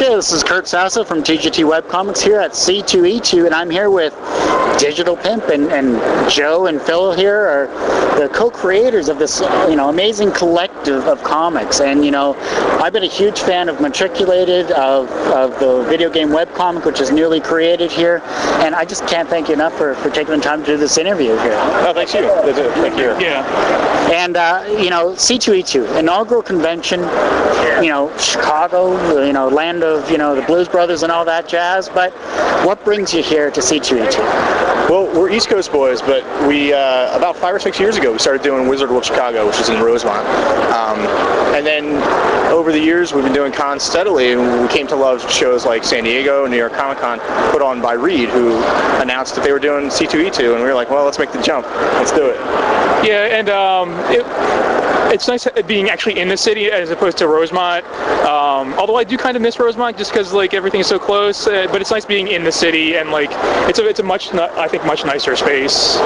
Okay, this is Kurt Sasso from TGT Webcomics here at C2E2, and I'm here with Digital Pimp, and Joe and Phil here are the co-creators of this, amazing collective of comics. And I've been a huge fan of Matriculated, of the video game webcomic, which is newly created here, and I just can't thank you enough for taking the time to do this interview here. Oh, thanks you. Thank you. Yeah. And C2E2 inaugural convention, Chicago, land of the Blues Brothers and all that jazz. But what brings you here to C2E2? Well, we're East Coast boys, but we about 5 or 6 years ago we started doing Wizard World Chicago, which is in Rosemont, and then over the years we've been doing cons steadily, and we came to love shows like San Diego and New York Comic Con, put on by Reed, who announced that they were doing C2E2, and we were like, well, let's make the jump, let's do it. Yeah, and it's nice being actually in the city as opposed to Rosemont. Although I do kind of miss Rosemont just because everything is so close. But it's nice being in the city, and it's a much nicer space.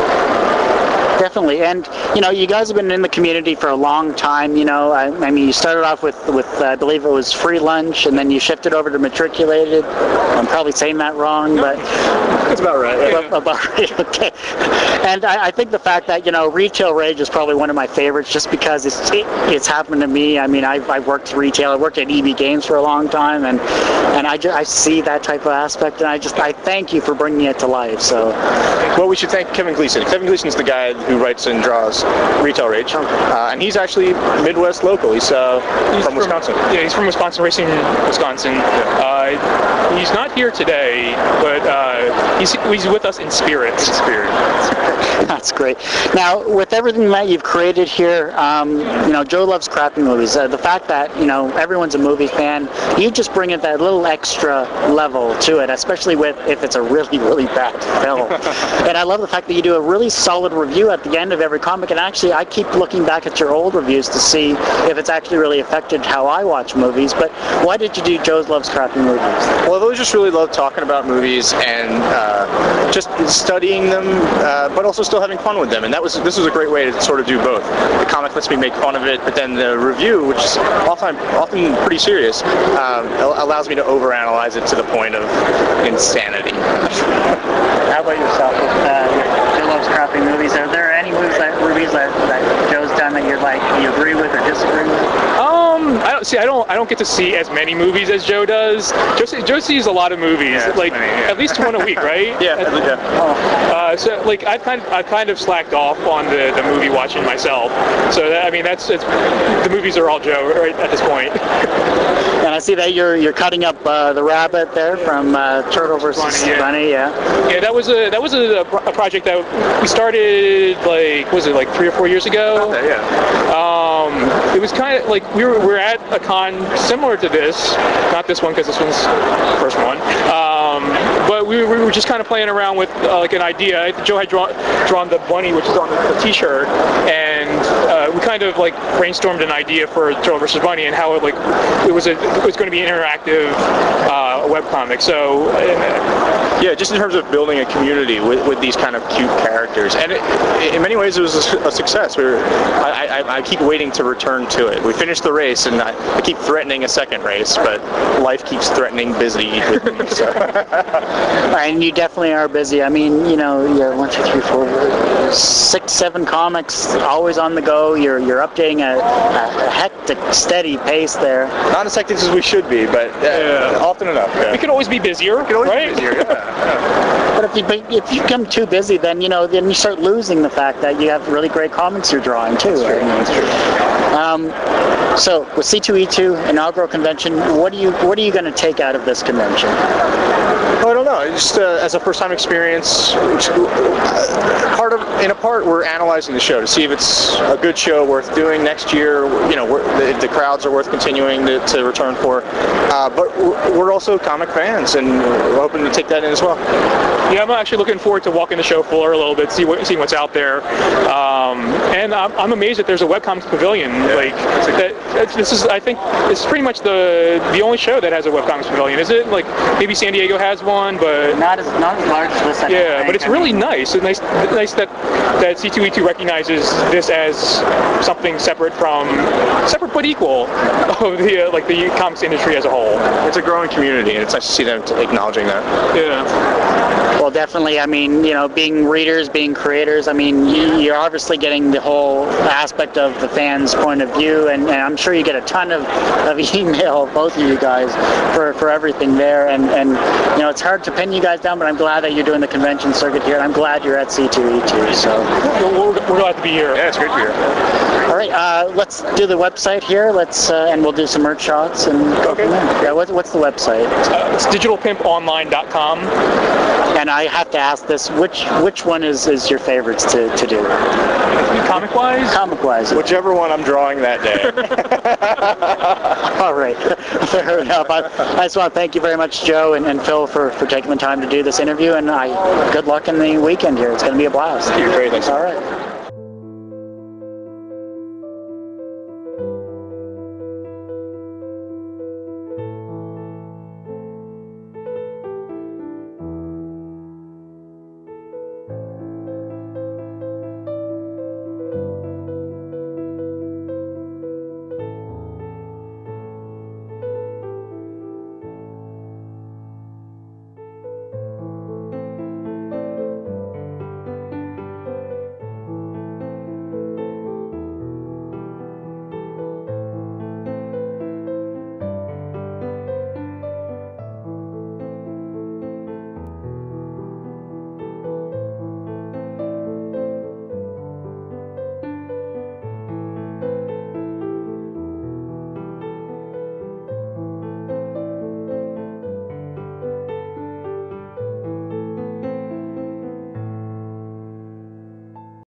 Definitely, and you guys have been in the community for a long time. I mean, you started off with I believe it was free lunch, and then you shifted over to Matriculated. I'm probably saying that wrong, but that's about right. Yeah. About right. Okay. And I think the fact that Retail Rage is probably one of my favorites, just because it's happened to me. I mean, I've worked retail. I worked at EB Games for a long time, and I see that type of aspect, and I thank you for bringing it to life. So, well, we should thank Kevin Gleason. Kevin Gleason is the guy who writes and draws Retail Rage, and he's actually Midwest local. He's from Wisconsin. Yeah, he's from Wisconsin, Racing, Wisconsin. He's not here today, but he's with us in spirit. That's great. Now, with everything that you've created here, Joe loves crappy movies. The fact that everyone's a movie fan, you just bring it that little extra level to it, especially if it's a really, really bad film. And I love the fact that you do a really solid review at the end of every comic. And actually, I keep looking back at your old reviews to see if it's actually really affected how I watch movies. But why did you do Joe's Loves Crappy Movies? Well, I've always just really loved talking about movies and just studying them, but also still having fun with them. And this was a great way to sort of do both. The comic lets me make fun of it, but then the review, which is often pretty serious, allows me to overanalyze it to the point of insanity. How about yourself? Joe Loves Crappy Movies. Are there any reviews that Joe's done that you agree with or disagree with? I don't get to see as many movies as Joe does. Joe sees a lot of movies, at least one a week, right? Yeah. So I've kind of slacked off on the movie watching myself. So the movies are all Joe right at this point. And I see that you're cutting up the rabbit there from Turtle vs. Bunny. Yeah, that was a project that we started 3 or 4 years ago. Okay, yeah. It was kind of we were at a con similar to this, not this one because this one's the first one. But we were just kind of playing around with an idea. Joe had drawn the bunny, which is on the T-shirt, and we kind of brainstormed an idea for Turtle vs. Bunny and how it was going to be an interactive webcomic. So. Yeah, just in terms of building a community with these kind of cute characters, and in many ways it was a success. I keep waiting to return to it. We finished the race, and I keep threatening a second race, but life keeps threatening busy with me. So. And you definitely are busy. I mean, you're 1, 2, 3, 4, 6, 7 comics, always on the go. You're updating a hectic, steady pace there. Not as hectic as we should be, but often enough. Yeah. We could always be busier, right? But if you become too busy, then then you start losing the fact that you have really great comics you're drawing too. That's true. So with C2E2 inaugural convention, what are you going to take out of this convention? Well, I don't know. Just as a first-time experience, in a part, we're analyzing the show to see if it's a good show worth doing next year. If the crowds are worth continuing to return for. But we're also comic fans, and we're hoping to take that in as well. Yeah, I'm actually looking forward to walking the show floor a little bit, seeing what's out there. And I'm amazed that there's a webcomics pavilion. I think this is pretty much the only show that has a webcomics pavilion. Is it? Maybe San Diego has one, but not as large as this. Yeah, but it's really nice. It's nice that that C2E2 recognizes this as something separate but equal of the like the comics industry as a whole. It's a growing community, and it's nice to see them acknowledging that. Yeah. Well, definitely. I mean, you know, being readers, being creators, I mean, you're obviously getting the whole aspect of the fans' point of view, and I'm sure you get a ton of email, both of you guys, for everything there. And you know, it's hard to pin you guys down, but I'm glad that you're doing the convention circuit here, and I'm glad you're at C2E2. So we're glad to be here. Yeah, it's great to be here. All right, let's do the website here. And we'll do some merch shots and go from there. Yeah, what's the website? It's digitalpimponline.com. And I have to ask this: which one is your favorites to do? Comic-wise? Comic-wise. Whichever one I'm drawing that day. All right, fair enough. I just want to thank you very much, Joe and Phil, for taking the time to do this interview, and good luck in the weekend here. It's going to be a blast. You're great. Thanks. All right.